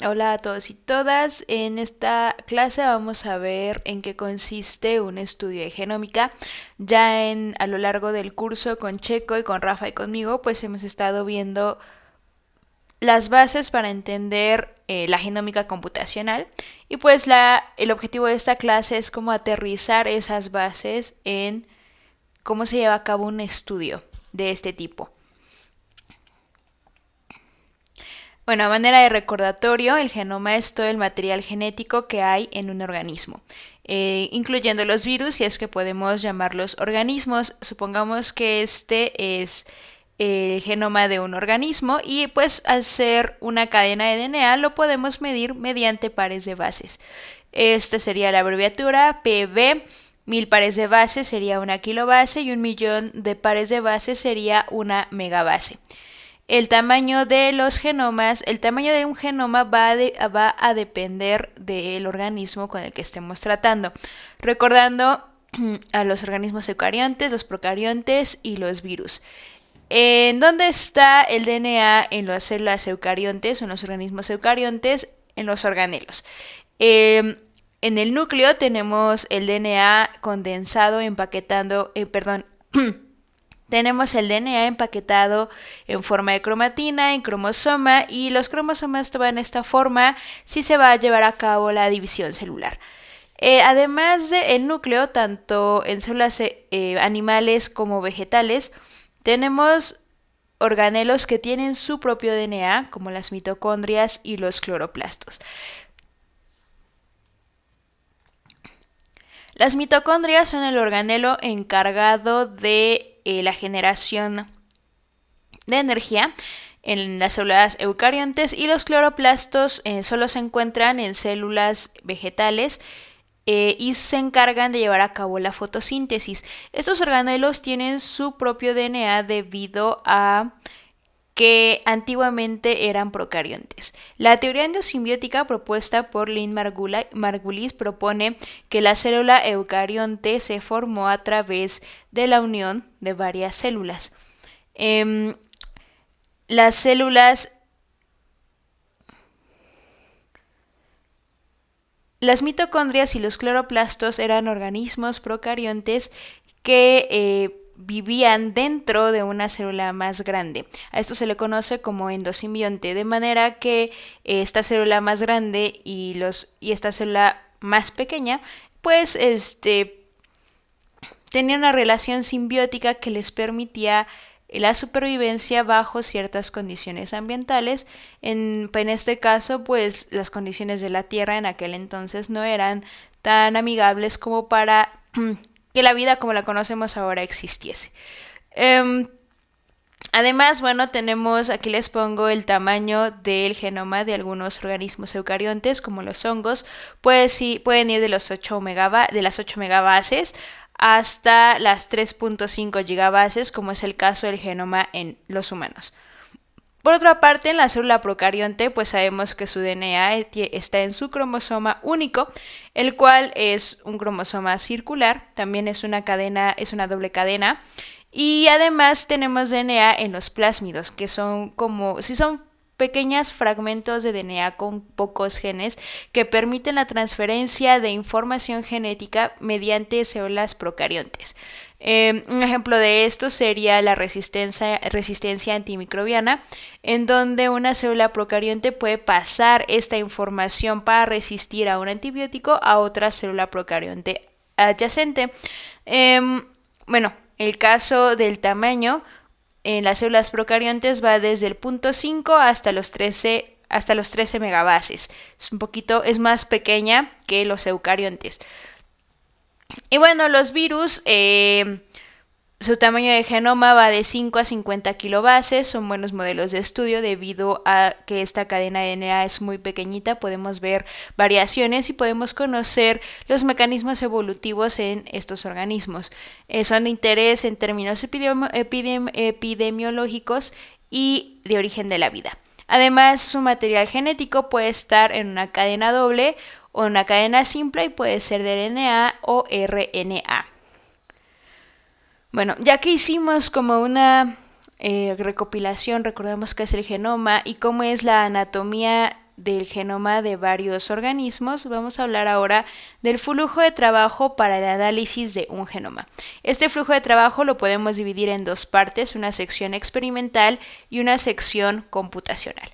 Hola a todos y todas. En esta clase vamos a ver en qué consiste un estudio de genómica. A lo largo del curso con Checo y con Rafa y conmigo, pues hemos estado viendo las bases para entender la genómica computacional y pues el objetivo de esta clase es como aterrizar esas bases en cómo se lleva a cabo un estudio de este tipo. Bueno, a manera de recordatorio, el genoma es todo el material genético que hay en un organismo, incluyendo los virus, si es que podemos llamarlos organismos. Supongamos que este es el genoma de un organismo y pues al ser una cadena de DNA lo podemos medir mediante pares de bases. Esta sería la abreviatura PB. 1000 pares de bases sería una kilobase y 1 millón de pares de bases sería una megabase. El tamaño de un genoma va a depender del organismo con el que estemos tratando. Recordando a los organismos eucariontes, los procariontes y los virus. ¿En dónde está el DNA en las células eucariontes o en los organismos eucariontes? En los organelos. En el núcleo tenemos el DNA condensado, tenemos el DNA empaquetado en forma de cromatina, en cromosoma, y los cromosomas toman esta forma si se va a llevar a cabo la división celular. Además del núcleo, tanto en células animales como vegetales, tenemos organelos que tienen su propio DNA, como las mitocondrias y los cloroplastos. Las mitocondrias son el organelo encargado de la generación de energía en las células eucariontes, y los cloroplastos solo se encuentran en células vegetales y se encargan de llevar a cabo la fotosíntesis. Estos organelos tienen su propio DNA debido a que antiguamente eran procariontes. La teoría endosimbiótica propuesta por Lynn Margulis propone que la célula eucarionte se formó a través de la unión de varias células. Las células Las mitocondrias y los cloroplastos eran organismos procariontes que vivían dentro de una célula más grande. A esto se le conoce como endosimbionte, de manera que esta célula más grande y esta célula más pequeña, pues tenían una relación simbiótica que les permitía la supervivencia bajo ciertas condiciones ambientales. En este caso, pues las condiciones de la Tierra en aquel entonces no eran tan amigables como para que la vida como la conocemos ahora existiese. Además, bueno, aquí les pongo el tamaño del genoma de algunos organismos eucariontes, como los hongos. Pues sí, pueden ir de las 8 megabases hasta las 3.5 gigabases, como es el caso del genoma en los humanos. Por otra parte, en la célula procarionte, pues sabemos que su DNA está en su cromosoma único, el cual es un cromosoma circular, también es una doble cadena, y además tenemos DNA en los plásmidos, que son pequeños fragmentos de DNA con pocos genes que permiten la transferencia de información genética mediante células procariontes. Un ejemplo de esto sería la resistencia antimicrobiana, en donde una célula procarionte puede pasar esta información para resistir a un antibiótico a otra célula procarionte adyacente. Bueno, el caso del tamaño en las células procariontes va desde el 0.5 hasta los 13 megabases. Es más pequeña que los eucariontes. Y bueno, los virus, su tamaño de genoma va de 5 a 50 kilobases, son buenos modelos de estudio debido a que esta cadena de DNA es muy pequeñita. Podemos ver variaciones y podemos conocer los mecanismos evolutivos en estos organismos. Son de interés en términos epidemiológicos y de origen de la vida. Además, su material genético puede estar en una cadena doble o en una cadena simple y puede ser de RNA o RNA. Bueno, ya que hicimos como una recopilación, recordemos qué es el genoma y cómo es la anatomía del genoma de varios organismos, vamos a hablar ahora del flujo de trabajo para el análisis de un genoma. Este flujo de trabajo lo podemos dividir en dos partes, una sección experimental y una sección computacional.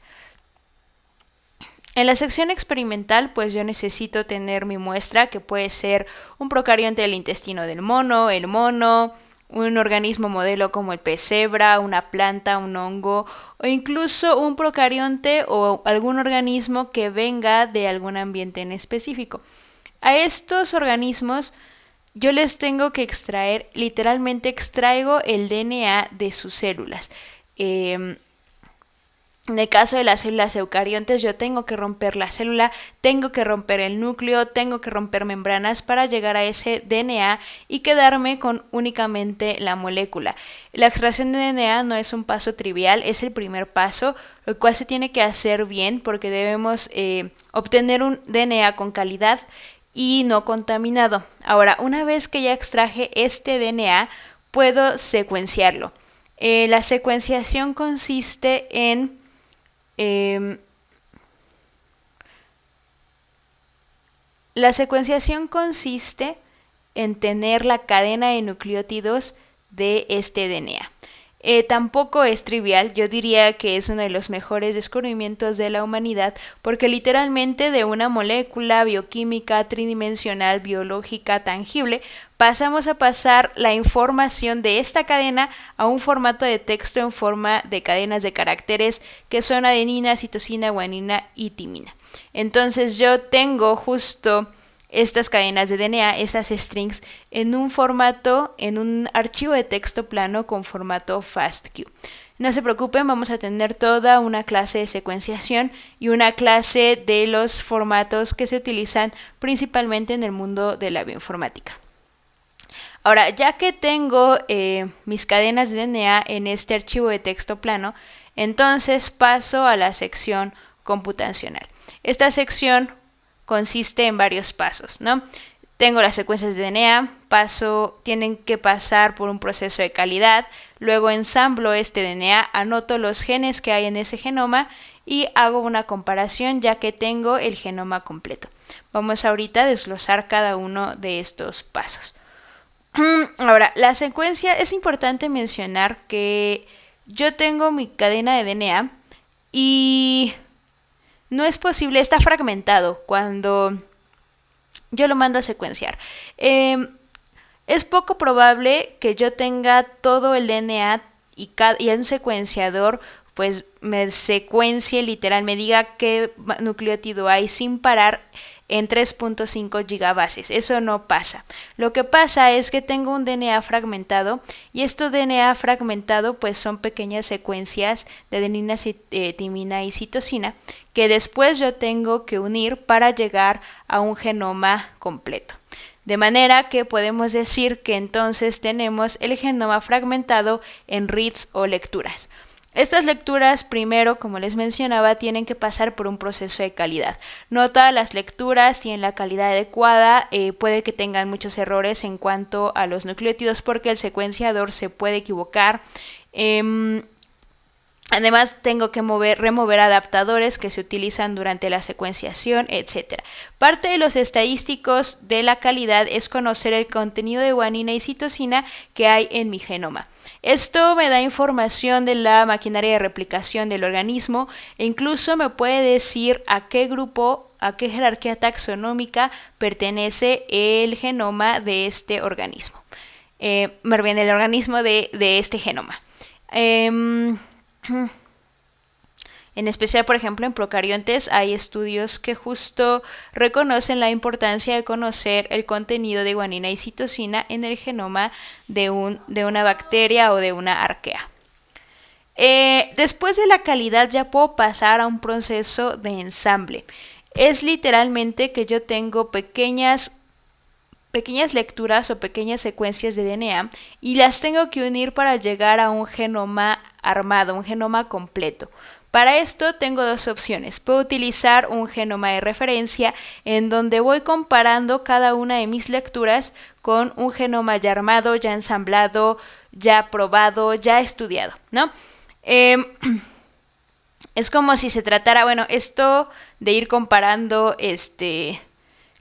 En la sección experimental, pues yo necesito tener mi muestra, que puede ser un procarionte del intestino del mono, el mono, un organismo modelo como el pez cebra, una planta, un hongo o incluso un procarionte o algún organismo que venga de algún ambiente en específico. A estos organismos yo les tengo que extraer, literalmente extraigo el DNA de sus células. En el caso de las células eucariontes, yo tengo que romper la célula, tengo que romper el núcleo, tengo que romper membranas para llegar a ese DNA y quedarme con únicamente la molécula. La extracción de DNA no es un paso trivial, es el primer paso, lo cual se tiene que hacer bien porque debemos obtener un DNA con calidad y no contaminado. Ahora, una vez que ya extraje este DNA, puedo secuenciarlo. La secuenciación consiste en la secuenciación consiste en tener la cadena de nucleótidos de este DNA. Tampoco es trivial, yo diría que es uno de los mejores descubrimientos de la humanidad porque literalmente de una molécula bioquímica tridimensional, biológica, tangible, pasamos a pasar la información de esta cadena a un formato de texto en forma de cadenas de caracteres que son adenina, citosina, guanina y timina. Entonces yo tengo justo estas cadenas de DNA, esas strings, en un formato, en un archivo de texto plano con formato FASTQ. No se preocupen, vamos a tener toda una clase de secuenciación y una clase de los formatos que se utilizan principalmente en el mundo de la bioinformática. Ahora, ya que tengo mis cadenas de DNA en este archivo de texto plano, entonces paso a la sección computacional. Esta sección consiste en varios pasos, ¿no? Tengo las secuencias de DNA, tienen que pasar por un proceso de calidad, luego ensamblo este DNA, anoto los genes que hay en ese genoma y hago una comparación ya que tengo el genoma completo. Vamos ahorita a desglosar cada uno de estos pasos. Ahora, la secuencia, es importante mencionar que yo tengo mi cadena de DNA y no es posible, está fragmentado cuando yo lo mando a secuenciar. Es poco probable que yo tenga todo el DNA y un secuenciador pues me secuencie literal, me diga qué nucleótido hay sin parar en 3.5 gigabases. Eso no pasa. Lo que pasa es que tengo un DNA fragmentado y este DNA fragmentado pues son pequeñas secuencias de adenina, timina y citosina que después yo tengo que unir para llegar a un genoma completo. De manera que podemos decir que entonces tenemos el genoma fragmentado en reads o lecturas. Estas lecturas, primero, como les mencionaba, tienen que pasar por un proceso de calidad. No todas las lecturas tienen la calidad adecuada, puede que tengan muchos errores en cuanto a los nucleótidos porque el secuenciador se puede equivocar. Además, tengo que remover adaptadores que se utilizan durante la secuenciación, etc. Parte de los estadísticos de la calidad es conocer el contenido de guanina y citosina que hay en mi genoma. Esto me da información de la maquinaria de replicación del organismo e incluso me puede decir a qué grupo, a qué jerarquía taxonómica pertenece el genoma de este organismo. Más bien, el organismo de este genoma. En especial, por ejemplo, en procariontes hay estudios que justo reconocen la importancia de conocer el contenido de guanina y citosina en el genoma de una bacteria o de una arquea. Después de la calidad ya puedo pasar a un proceso de ensamble. Es literalmente que yo tengo pequeñas lecturas o pequeñas secuencias de DNA y las tengo que unir para llegar a un genoma armado, un genoma completo. Para esto tengo dos opciones. Puedo utilizar un genoma de referencia en donde voy comparando cada una de mis lecturas con un genoma ya armado, ya ensamblado, ya probado, ya estudiado, ¿no? Es como si se tratara, bueno, esto de ir comparando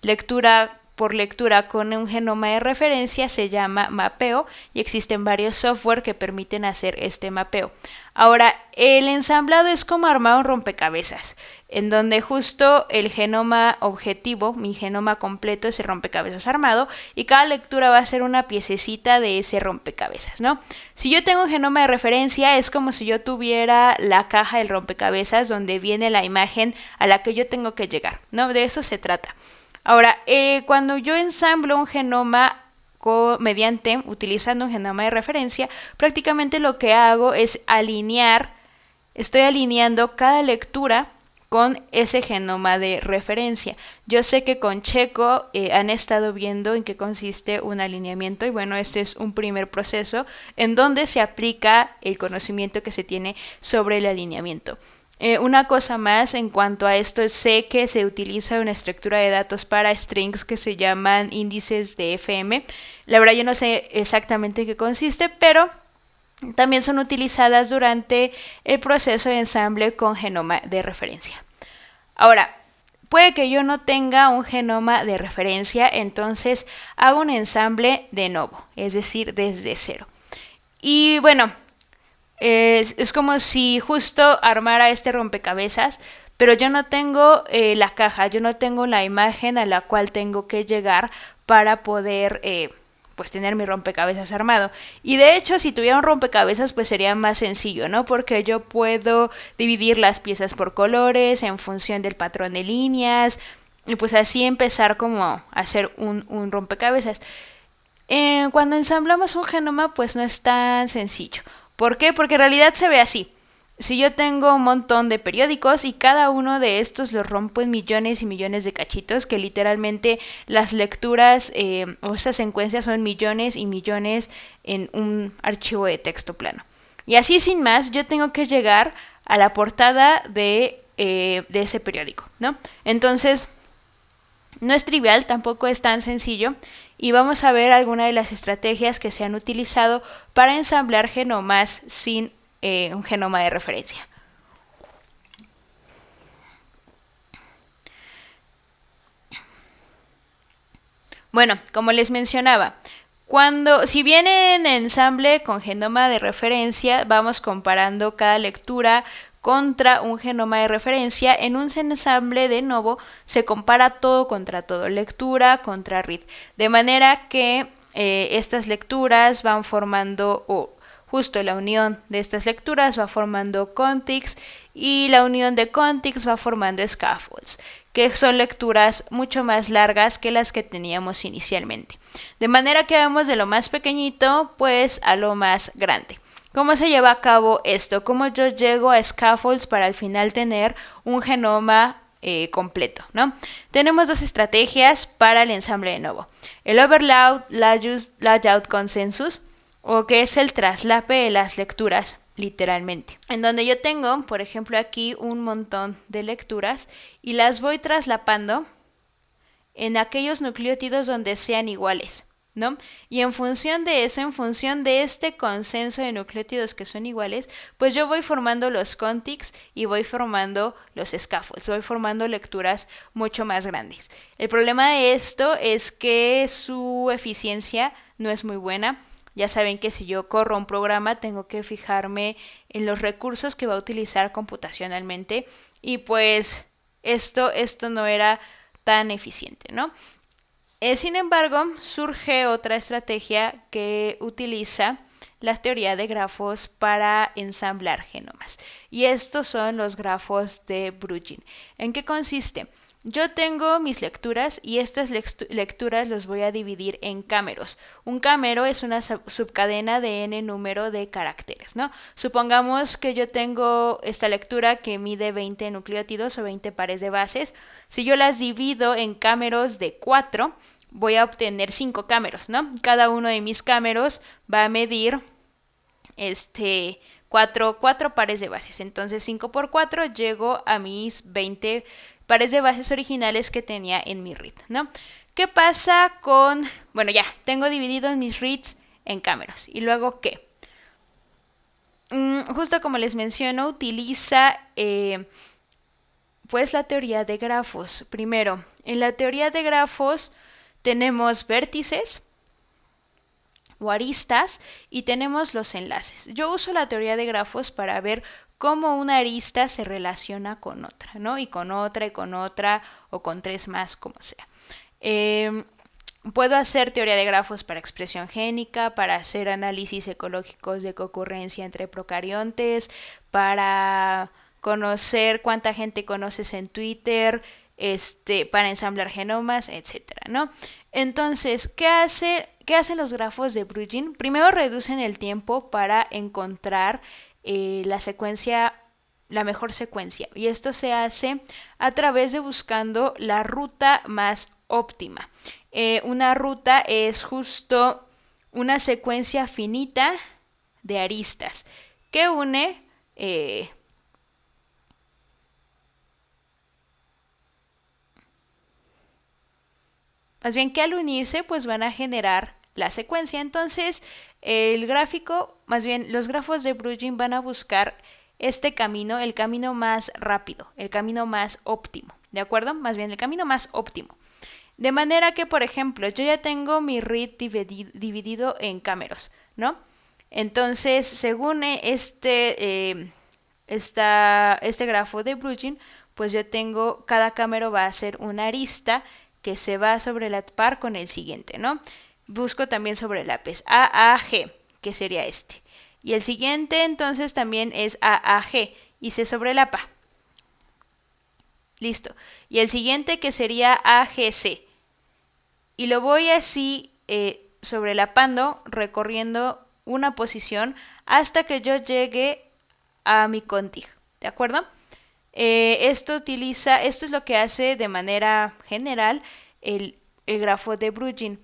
lectura por lectura con un genoma de referencia se llama mapeo y existen varios software que permiten hacer este mapeo. Ahora, el ensamblado es como armar un rompecabezas, en donde justo el genoma objetivo, mi genoma completo, es el rompecabezas armado y cada lectura va a ser una piececita de ese rompecabezas, ¿no? Si yo tengo un genoma de referencia, es como si yo tuviera la caja del rompecabezas donde viene la imagen a la que yo tengo que llegar, ¿no? De eso se trata. Ahora, cuando yo ensamblo un genoma utilizando un genoma de referencia, prácticamente lo que hago es estoy alineando cada lectura con ese genoma de referencia. Yo sé que con Checo han estado viendo en qué consiste un alineamiento y bueno, este es un primer proceso en donde se aplica el conocimiento que se tiene sobre el alineamiento. Una cosa más en cuanto a esto, sé que se utiliza una estructura de datos para strings que se llaman índices de FM. La verdad yo no sé exactamente en qué consiste, pero también son utilizadas durante el proceso de ensamble con genoma de referencia. Ahora, puede que yo no tenga un genoma de referencia, entonces hago un ensamble de novo, es decir, desde cero. Y bueno, es como si justo armara este rompecabezas, pero yo no tengo la caja, yo no tengo la imagen a la cual tengo que llegar para poder pues tener mi rompecabezas armado. Y de hecho, si tuviera un rompecabezas, pues sería más sencillo, ¿no? Porque yo puedo dividir las piezas por colores en función del patrón de líneas y pues así empezar como a hacer un rompecabezas. Cuando ensamblamos un genoma, pues no es tan sencillo. ¿Por qué? Porque en realidad se ve así. Si yo tengo un montón de periódicos y cada uno de estos los rompo en millones y millones de cachitos, que literalmente las lecturas o estas secuencias son millones y millones en un archivo de texto plano. Y así sin más, yo tengo que llegar a la portada de ese periódico, ¿no? Entonces, no es trivial, tampoco es tan sencillo y vamos a ver algunas de las estrategias que se han utilizado para ensamblar genomas sin un genoma de referencia. Bueno, como les mencionaba, si viene en ensamble con genoma de referencia, vamos comparando cada lectura contra un genoma de referencia. En un ensamble de novo se compara todo contra todo, lectura contra read, de manera que estas lecturas van formando, justo la unión de estas lecturas va formando contigs y la unión de contigs va formando scaffolds, que son lecturas mucho más largas que las que teníamos inicialmente. De manera que vamos de lo más pequeñito pues a lo más grande. ¿Cómo se lleva a cabo esto? ¿Cómo yo llego a scaffolds para al final tener un genoma completo, ¿no? Tenemos dos estrategias para el ensamble de novo. El overload layout consensus, o que es el traslape de las lecturas, literalmente. En donde yo tengo, por ejemplo, aquí un montón de lecturas y las voy traslapando en aquellos nucleótidos donde sean iguales, ¿no? Y en función de eso, en función de este consenso de nucleótidos que son iguales, pues yo voy formando los contigs y voy formando los scaffolds, voy formando lecturas mucho más grandes. El problema de esto es que su eficiencia no es muy buena. Ya saben que si yo corro un programa tengo que fijarme en los recursos que va a utilizar computacionalmente y pues esto no era tan eficiente, ¿no? Sin embargo, surge otra estrategia que utiliza la teoría de grafos para ensamblar genomas. Y estos son los grafos de Bruegel. ¿En qué consiste? Yo tengo mis lecturas y estas lecturas los voy a dividir en cámeros. Un cámero es una subcadena de n número de caracteres, ¿no? Supongamos que yo tengo esta lectura que mide 20 nucleótidos o 20 pares de bases. Si yo las divido en cámeros de 4, voy a obtener 5 cámeros, ¿no? Cada uno de mis cámeros va a medir 4 pares de bases. Entonces 5 por 4 llego a mis 20 pares de bases originales que tenía en mi read, ¿no? ¿Qué pasa con...? Bueno, ya, tengo dividido mis reads en cámeros. ¿Y luego qué? Justo como les menciono, utiliza Pues la teoría de grafos. Primero, en la teoría de grafos tenemos vértices o aristas y tenemos los enlaces. Yo uso la teoría de grafos para ver cómo una arista se relaciona con otra, ¿no? Y con otra, o con tres más, como sea. Puedo hacer teoría de grafos para expresión génica, para hacer análisis ecológicos de concurrencia entre procariontes, para conocer cuánta gente conoces en Twitter, para ensamblar genomas, etcétera, ¿no? Entonces, ¿qué hacen los grafos de Bruegel? Primero reducen el tiempo para encontrar la mejor secuencia. Y esto se hace a través de buscando la ruta más óptima. Una ruta es justo una secuencia finita de aristas que une más bien que al unirse pues van a generar la secuencia. Entonces el gráfico, más bien los grafos de Bruegel van a buscar este camino, el camino más rápido, el camino más óptimo, ¿de acuerdo? Más bien el camino más óptimo. De manera que, por ejemplo, yo ya tengo mi read dividido en cámeros, ¿no? Entonces, según este grafo de Bruegel, pues yo tengo, cada cámero va a ser una arista que se va sobre la par con el siguiente, ¿no? Busco también sobre lápiz AAG, que sería este. Y el siguiente entonces también es AAG y se sobrelapa. Listo. Y el siguiente que sería AGC. Y lo voy así sobrelapando, recorriendo una posición hasta que yo llegue a mi contig, ¿de acuerdo? Esto es lo que hace de manera general el grafo de Bruegel.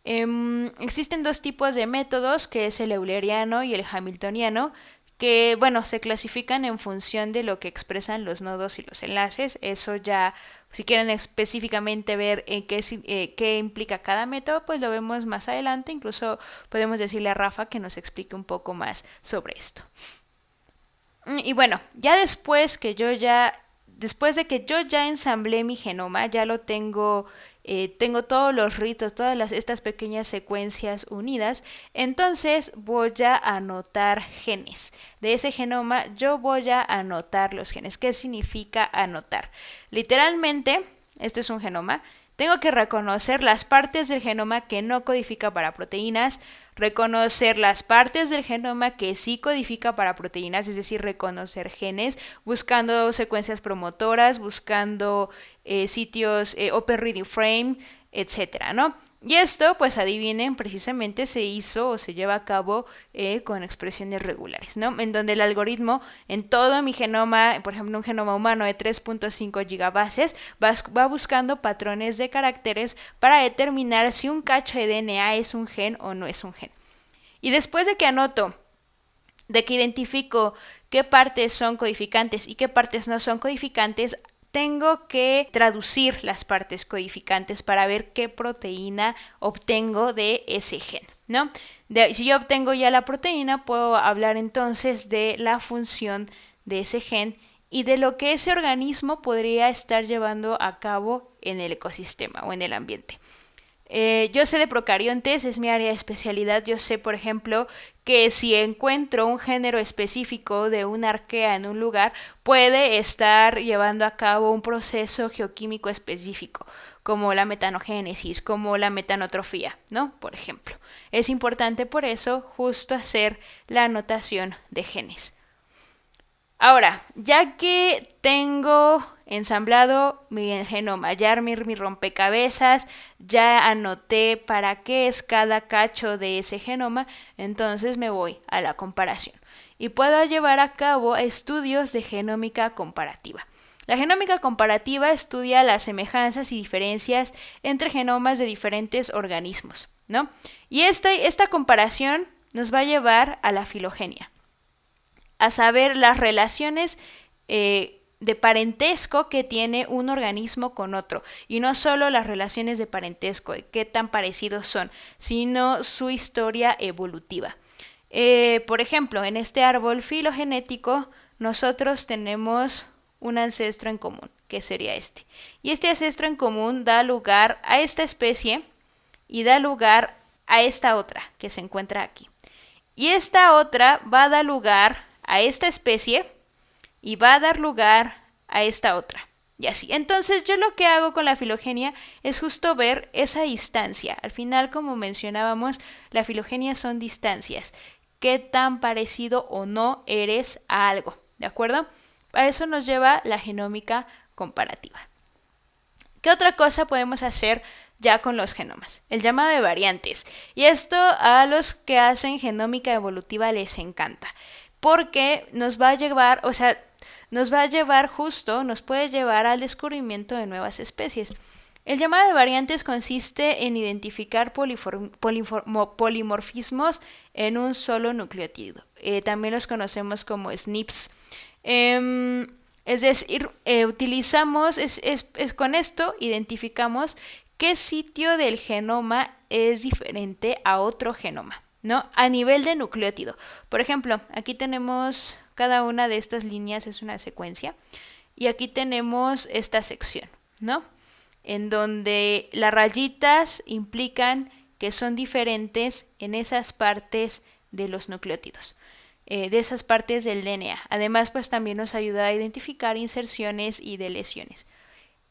Existen dos tipos de métodos, que es el euleriano y el hamiltoniano, que, bueno, se clasifican en función de lo que expresan los nodos y los enlaces. Eso ya, si quieren específicamente ver qué implica cada método, pues lo vemos más adelante. Incluso podemos decirle a Rafa que nos explique un poco más sobre esto. Y bueno, ya después de que yo ya ensamblé mi genoma, ya lo tengo, tengo todos los ritos, estas pequeñas secuencias unidas, entonces voy a anotar genes. De ese genoma yo voy a anotar los genes. ¿Qué significa anotar? Literalmente, esto es un genoma. Tengo que reconocer las partes del genoma que no codifica para proteínas, reconocer las partes del genoma que sí codifica para proteínas, es decir, reconocer genes, buscando secuencias promotoras, buscando sitios Open Reading Frame, etcétera, ¿no? Y esto, pues adivinen, precisamente se hizo o se lleva a cabo con expresiones regulares, ¿no? En donde el algoritmo en todo mi genoma, por ejemplo, un genoma humano de 3.5 gigabases, va buscando patrones de caracteres para determinar si un cacho de DNA es un gen o no es un gen. Y después de que anoto, de que identifico qué partes son codificantes y qué partes no son codificantes, tengo que traducir las partes codificantes para ver qué proteína obtengo de ese gen, ¿no? Si yo obtengo ya la proteína, puedo hablar entonces de la función de ese gen y de lo que ese organismo podría estar llevando a cabo en el ecosistema o en el ambiente. Yo sé de procariontes, es mi área de especialidad. Yo sé, por ejemplo, que si encuentro un género específico de una arquea en un lugar, puede estar llevando a cabo un proceso geoquímico específico, como la metanogénesis, como la metanotrofía, ¿no? Por ejemplo. Es importante por eso justo hacer la anotación de genes. Ahora, ya que tengo ensamblado mi genoma, ya armé mi rompecabezas, ya anoté para qué es cada cacho de ese genoma, entonces me voy a la comparación y puedo llevar a cabo estudios de genómica comparativa. La genómica comparativa estudia las semejanzas y diferencias entre genomas de diferentes organismos, ¿no? Y esta comparación nos va a llevar a la filogenia, a saber las relaciones de parentesco que tiene un organismo con otro. Y no solo las relaciones de parentesco, qué tan parecidos son, sino su historia evolutiva. Por ejemplo, en este árbol filogenético, nosotros tenemos un ancestro en común, que sería este. Y este ancestro en común da lugar a esta especie y da lugar a esta otra que se encuentra aquí. Y esta otra va a dar lugar a esta especie y va a dar lugar a esta otra. Y así. Entonces yo lo que hago con la filogenia es justo ver esa distancia. Al final, como mencionábamos, la filogenia son distancias. ¿Qué tan parecido o no eres a algo? ¿De acuerdo? A eso nos lleva la genómica comparativa. ¿Qué otra cosa podemos hacer ya con los genomas? El llamado de variantes. Y esto a los que hacen genómica evolutiva les encanta. Porque nos va a llevar, nos puede llevar al descubrimiento de nuevas especies. El llamado de variantes consiste en identificar polimorfismos en un solo nucleótido. También los conocemos como SNPs. Es decir, con esto identificamos qué sitio del genoma es diferente a otro genoma, ¿no? A nivel de nucleótido. Por ejemplo, aquí tenemos cada una de estas líneas es una secuencia y aquí tenemos esta sección, ¿no? En donde las rayitas implican que son diferentes en esas partes de los nucleótidos, de esas partes del DNA. Además, pues también nos ayuda a identificar inserciones y deleciones.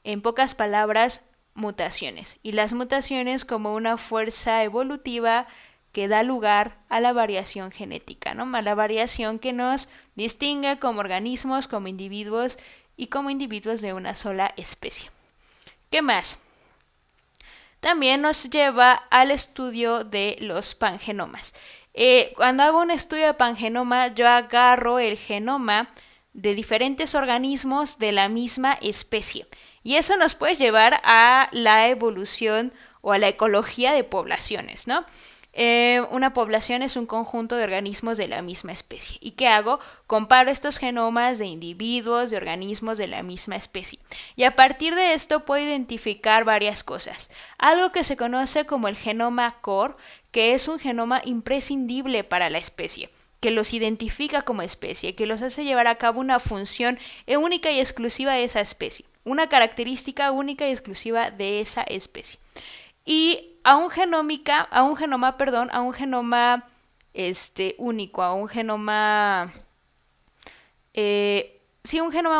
En pocas palabras, mutaciones. Y las mutaciones como una fuerza evolutiva que da lugar a la variación genética, ¿no? A la variación que nos distingue como organismos, como individuos y como individuos de una sola especie. ¿Qué más? También nos lleva al estudio de los pangenomas. Cuando hago un estudio de pangenoma, yo agarro el genoma de diferentes organismos de la misma especie. Y eso nos puede llevar a la evolución o a la ecología de poblaciones, ¿no? Una población es un conjunto de organismos de la misma especie. ¿Y qué hago? Comparo estos genomas de individuos, de organismos de la misma especie. Y a partir de esto puedo identificar varias cosas. Algo que se conoce como el genoma core, que es un genoma imprescindible para la especie, que los identifica como especie, que los hace llevar a cabo una función única y exclusiva de esa especie, una característica única y exclusiva de esa especie. Y a un genoma único, a un genoma un genoma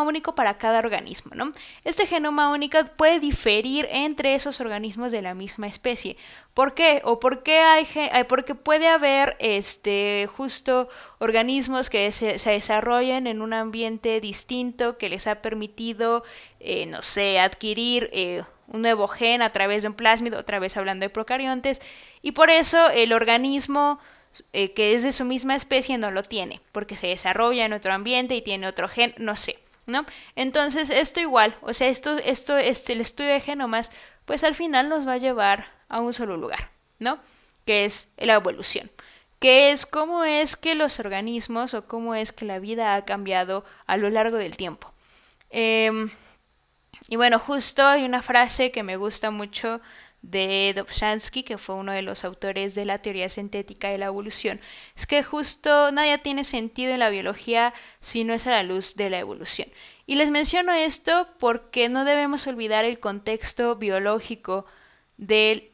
único para cada organismo, ¿no? Este genoma único puede diferir entre esos organismos de la misma especie. ¿Por qué? Porque puede haber justo organismos que se desarrollen en un ambiente distinto que les ha permitido, adquirir un nuevo gen a través de un plásmido, otra vez hablando de procariontes, y por eso el organismo que es de su misma especie no lo tiene, porque se desarrolla en otro ambiente y tiene otro gen, no sé, ¿no? Entonces esto igual, el estudio de genomas, pues al final nos va a llevar a un solo lugar, ¿no? Que es la evolución, que es cómo es que los organismos o cómo es que la vida ha cambiado a lo largo del tiempo. Y bueno, justo hay una frase que me gusta mucho de Dobzhansky, que fue uno de los autores de la teoría sintética de la evolución. Es que justo nada tiene sentido en la biología si no es a la luz de la evolución. Y les menciono esto porque no debemos olvidar el contexto biológico de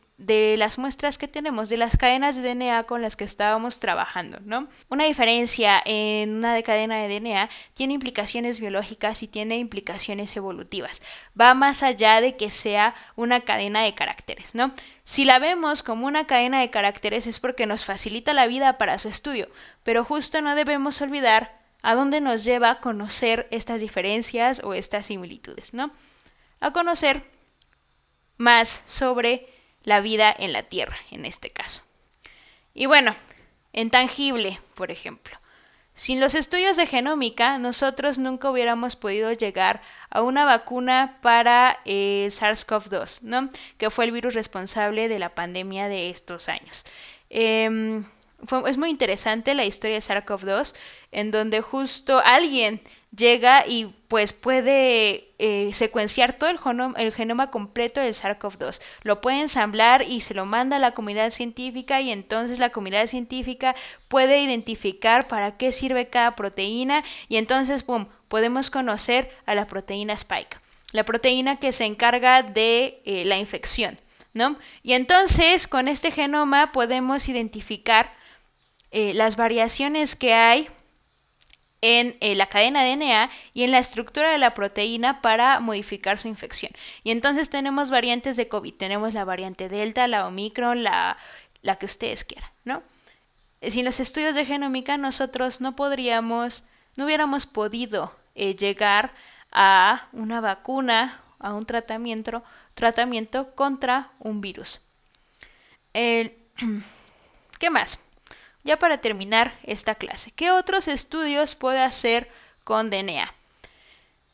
las muestras que tenemos, de las cadenas de DNA con las que estábamos trabajando, ¿no? Una diferencia en una cadena de DNA tiene implicaciones biológicas y tiene implicaciones evolutivas. Va más allá de que sea una cadena de caracteres, ¿no? Si la vemos como una cadena de caracteres es porque nos facilita la vida para su estudio, pero justo no debemos olvidar a dónde nos lleva a conocer estas diferencias o estas similitudes, ¿no? A conocer más sobre la vida en la Tierra, en este caso. Y bueno, en tangible, por ejemplo. Sin los estudios de genómica, nosotros nunca hubiéramos podido llegar a una vacuna para SARS-CoV-2, ¿no? Que fue el virus responsable de la pandemia de estos años. Es muy interesante la historia de SARS-CoV-2, en donde justo alguien llega y pues puede secuenciar todo el genoma completo del SARS-CoV-2. Lo puede ensamblar y se lo manda a la comunidad científica y entonces la comunidad científica puede identificar para qué sirve cada proteína y entonces, ¡pum!, podemos conocer a la proteína Spike, la proteína que se encarga de la infección, ¿no? Y entonces con este genoma podemos identificar las variaciones que hay en la cadena de DNA y en la estructura de la proteína para modificar su infección. Y entonces tenemos variantes de COVID, tenemos la variante Delta, la Omicron, la que ustedes quieran, ¿no? Sin los estudios de genómica nosotros no hubiéramos podido llegar a una vacuna, a un tratamiento contra un virus. ¿Qué más? Ya para terminar esta clase, ¿qué otros estudios puede hacer con DNA?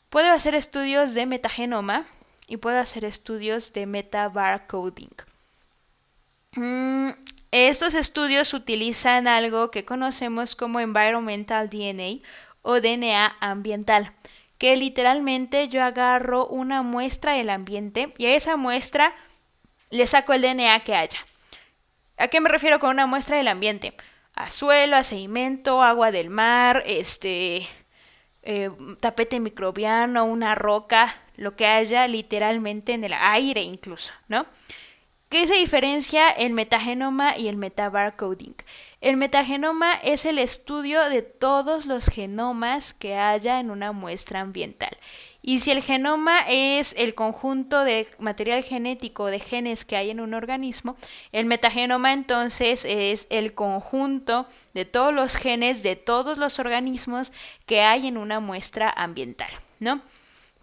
Puede hacer estudios de metagenoma y puede hacer estudios de metabarcoding. Estos estudios utilizan algo que conocemos como Environmental DNA o DNA ambiental, que literalmente yo agarro una muestra del ambiente y a esa muestra le saco el DNA que haya. ¿A qué me refiero con una muestra del ambiente? A suelo, a sedimento, agua del mar, tapete microbiano, una roca, lo que haya literalmente en el aire incluso, ¿no? ¿Qué se diferencia el metagenoma y el metabarcoding? El metagenoma es el estudio de todos los genomas que haya en una muestra ambiental. Y si el genoma es el conjunto de material genético de genes que hay en un organismo, el metagenoma entonces es el conjunto de todos los genes de todos los organismos que hay en una muestra ambiental, ¿no?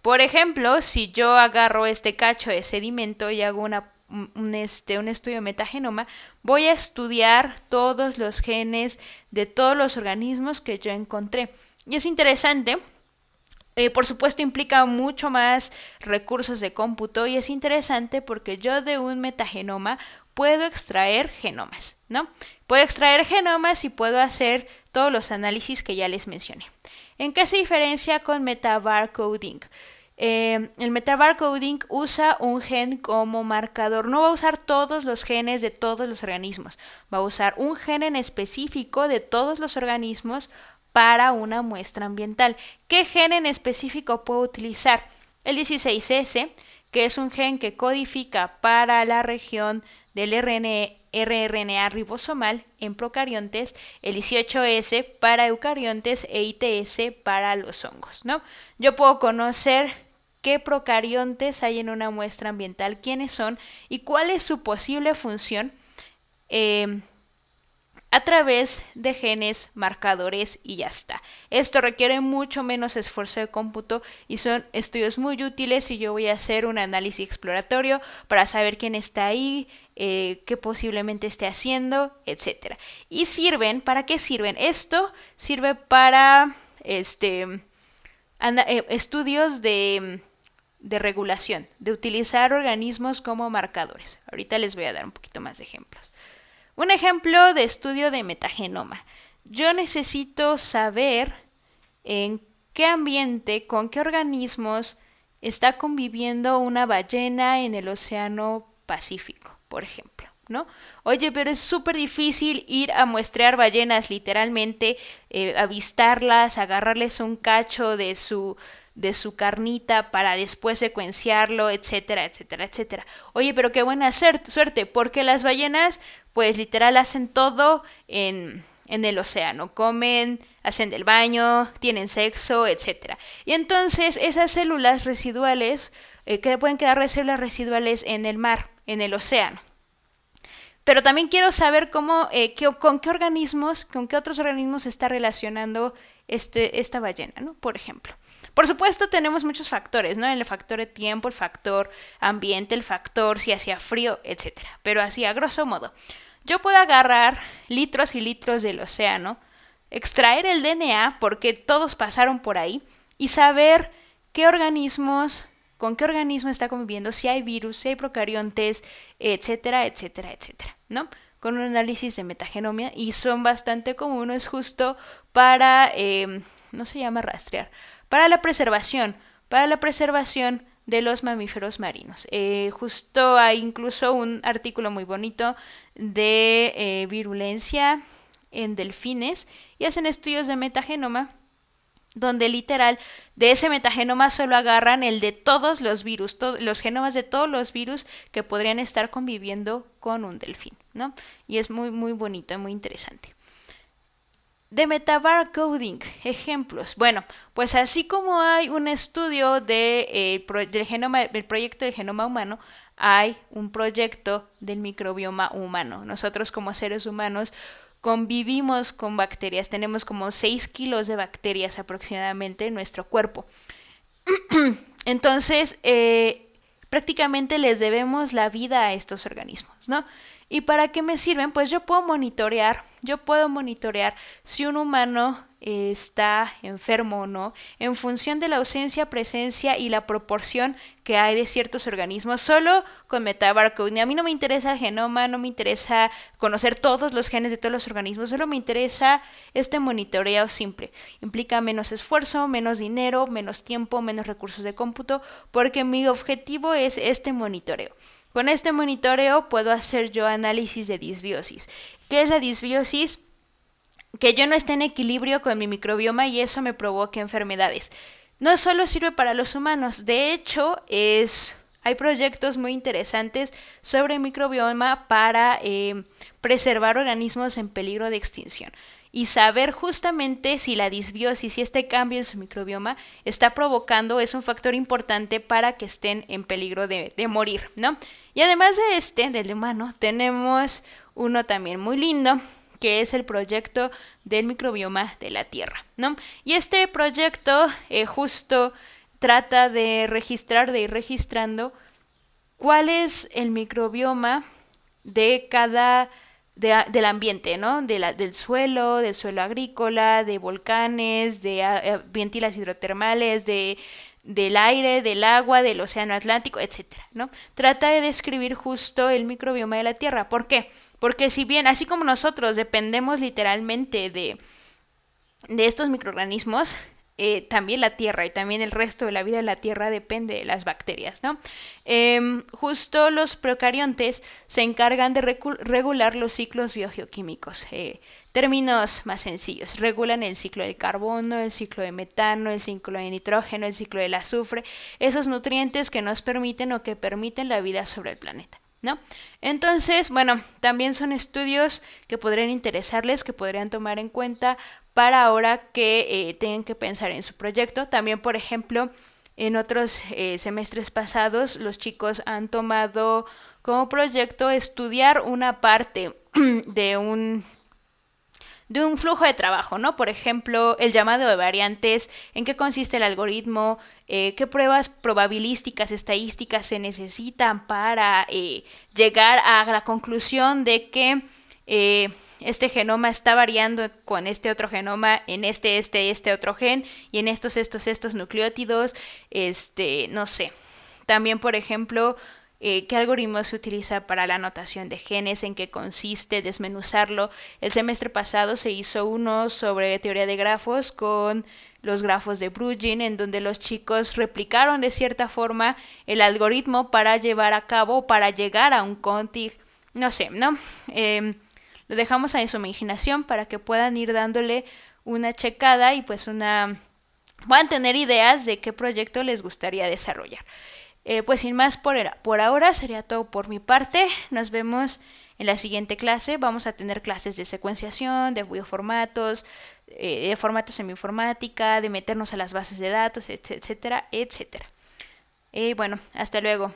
Por ejemplo, si yo agarro este cacho de sedimento y hago un estudio de metagenoma, voy a estudiar todos los genes de todos los organismos que yo encontré. Y es interesante. Por supuesto implica mucho más recursos de cómputo y es interesante porque yo de un metagenoma puedo extraer genomas, ¿no? Puedo extraer genomas y puedo hacer todos los análisis que ya les mencioné. ¿En qué se diferencia con metabarcoding? El metabarcoding usa un gen como marcador. No va a usar todos los genes de todos los organismos. Va a usar un gen en específico de todos los organismos para una muestra ambiental. ¿Qué gen en específico puedo utilizar? El 16S, que es un gen que codifica para la región del rRNA ribosomal en procariontes, el 18S para eucariontes e ITS para los hongos, ¿no? Yo puedo conocer qué procariontes hay en una muestra ambiental, quiénes son y cuál es su posible función a través de genes marcadores y ya está. Esto requiere mucho menos esfuerzo de cómputo y son estudios muy útiles si yo voy a hacer un análisis exploratorio para saber quién está ahí, qué posiblemente esté haciendo, etc. ¿Y sirven? ¿Para qué sirven? Esto sirve para estudios de regulación, de utilizar organismos como marcadores. Ahorita les voy a dar un poquito más de ejemplos. Un ejemplo de estudio de metagenoma. Yo necesito saber en qué ambiente, con qué organismos está conviviendo una ballena en el Océano Pacífico, por ejemplo, ¿no? Oye, pero es súper difícil ir a muestrear ballenas, literalmente, avistarlas, agarrarles un cacho de su carnita para después secuenciarlo, etcétera, etcétera, etcétera. Oye, pero qué buena suerte, porque las ballenas, pues literal hacen todo en el océano, comen, hacen del baño, tienen sexo, etcétera. Y entonces esas células residuales, que pueden quedar células residuales en el mar, en el océano. Pero también quiero saber con qué otros organismos se está relacionando esta ballena, ¿no? Por ejemplo. Por supuesto tenemos muchos factores, ¿no? El factor de tiempo, el factor ambiente, el factor si hacía frío, etc. Pero así, a grosso modo, yo puedo agarrar litros y litros del océano, extraer el DNA, porque todos pasaron por ahí, y saber con qué organismo está conviviendo, si hay virus, si hay procariontes, etcétera, etcétera, etcétera, ¿no? Con un análisis de metagenomia, y son bastante comunes justo para, no se llama rastrear, para la preservación de los mamíferos marinos. Justo hay incluso un artículo muy bonito de virulencia en delfines y hacen estudios de metagenoma donde literal de ese metagenoma solo agarran el de todos los virus, los genomas de todos los virus que podrían estar conviviendo con un delfín, ¿no? Y es muy, muy bonito, muy interesante. De metabarcoding, ejemplos. Bueno, pues así como hay un estudio del genoma, del proyecto del genoma humano, hay un proyecto del microbioma humano. Nosotros como seres humanos convivimos con bacterias, tenemos como 6 kilos de bacterias aproximadamente en nuestro cuerpo. Entonces, prácticamente les debemos la vida a estos organismos, ¿no? ¿Y para qué me sirven? Pues yo puedo monitorear si un humano está enfermo o no, en función de la ausencia, presencia y la proporción que hay de ciertos organismos, solo con metabarcoding. A mí no me interesa el genoma, no me interesa conocer todos los genes de todos los organismos, solo me interesa este monitoreo simple. Implica menos esfuerzo, menos dinero, menos tiempo, menos recursos de cómputo, porque mi objetivo es este monitoreo. Con este monitoreo puedo hacer yo análisis de disbiosis. ¿Qué es la disbiosis? Que yo no esté en equilibrio con mi microbioma y eso me provoque enfermedades. No solo sirve para los humanos, de hecho hay proyectos muy interesantes sobre microbioma para preservar organismos en peligro de extinción y saber justamente si la disbiosis y este cambio en su microbioma está provocando, es un factor importante para que estén en peligro de morir, ¿no? Y además de del humano, tenemos uno también muy lindo, que es el proyecto del microbioma de la Tierra, ¿no? Y este proyecto justo trata de ir registrando cuál es el microbioma de del ambiente, ¿no? Del suelo agrícola, de volcanes, de ventilas hidrotermales, del aire, del agua, del océano Atlántico, etcétera, ¿no? Trata de describir justo el microbioma de la Tierra. ¿Por qué? Porque si bien, así como nosotros dependemos literalmente de estos microorganismos, también la Tierra y también el resto de la vida de la Tierra depende de las bacterias, ¿no? Justo los procariontes se encargan de regular los ciclos biogeoquímicos. Términos más sencillos, regulan el ciclo del carbono, el ciclo de metano, el ciclo de nitrógeno, el ciclo del azufre, esos nutrientes que nos permiten o que permiten la vida sobre el planeta, ¿no? Entonces, bueno, también son estudios que podrían interesarles, que podrían tomar en cuenta para ahora que tengan que pensar en su proyecto. También, por ejemplo, en otros semestres pasados, los chicos han tomado como proyecto estudiar una parte de un flujo de trabajo, ¿no? Por ejemplo, el llamado de variantes, en qué consiste el algoritmo, qué pruebas probabilísticas, estadísticas se necesitan para llegar a la conclusión de que este genoma está variando con este otro genoma en este otro gen y en estos nucleótidos, no sé. También, por ejemplo, qué algoritmo se utiliza para la anotación de genes, en qué consiste, desmenuzarlo. El semestre pasado se hizo uno sobre teoría de grafos con los grafos de Bruegel, en donde los chicos replicaron de cierta forma el algoritmo para llevar a cabo, para llegar a un contig, no sé, ¿no? Lo dejamos a su imaginación para que puedan ir dándole una checada y pues puedan tener ideas de qué proyecto les gustaría desarrollar. Pues sin más por ahora sería todo por mi parte. Nos vemos en la siguiente clase. Vamos a tener clases de secuenciación, de bioformatos, de formatos en bioinformática, de meternos a las bases de datos, etcétera, etcétera. Bueno, hasta luego.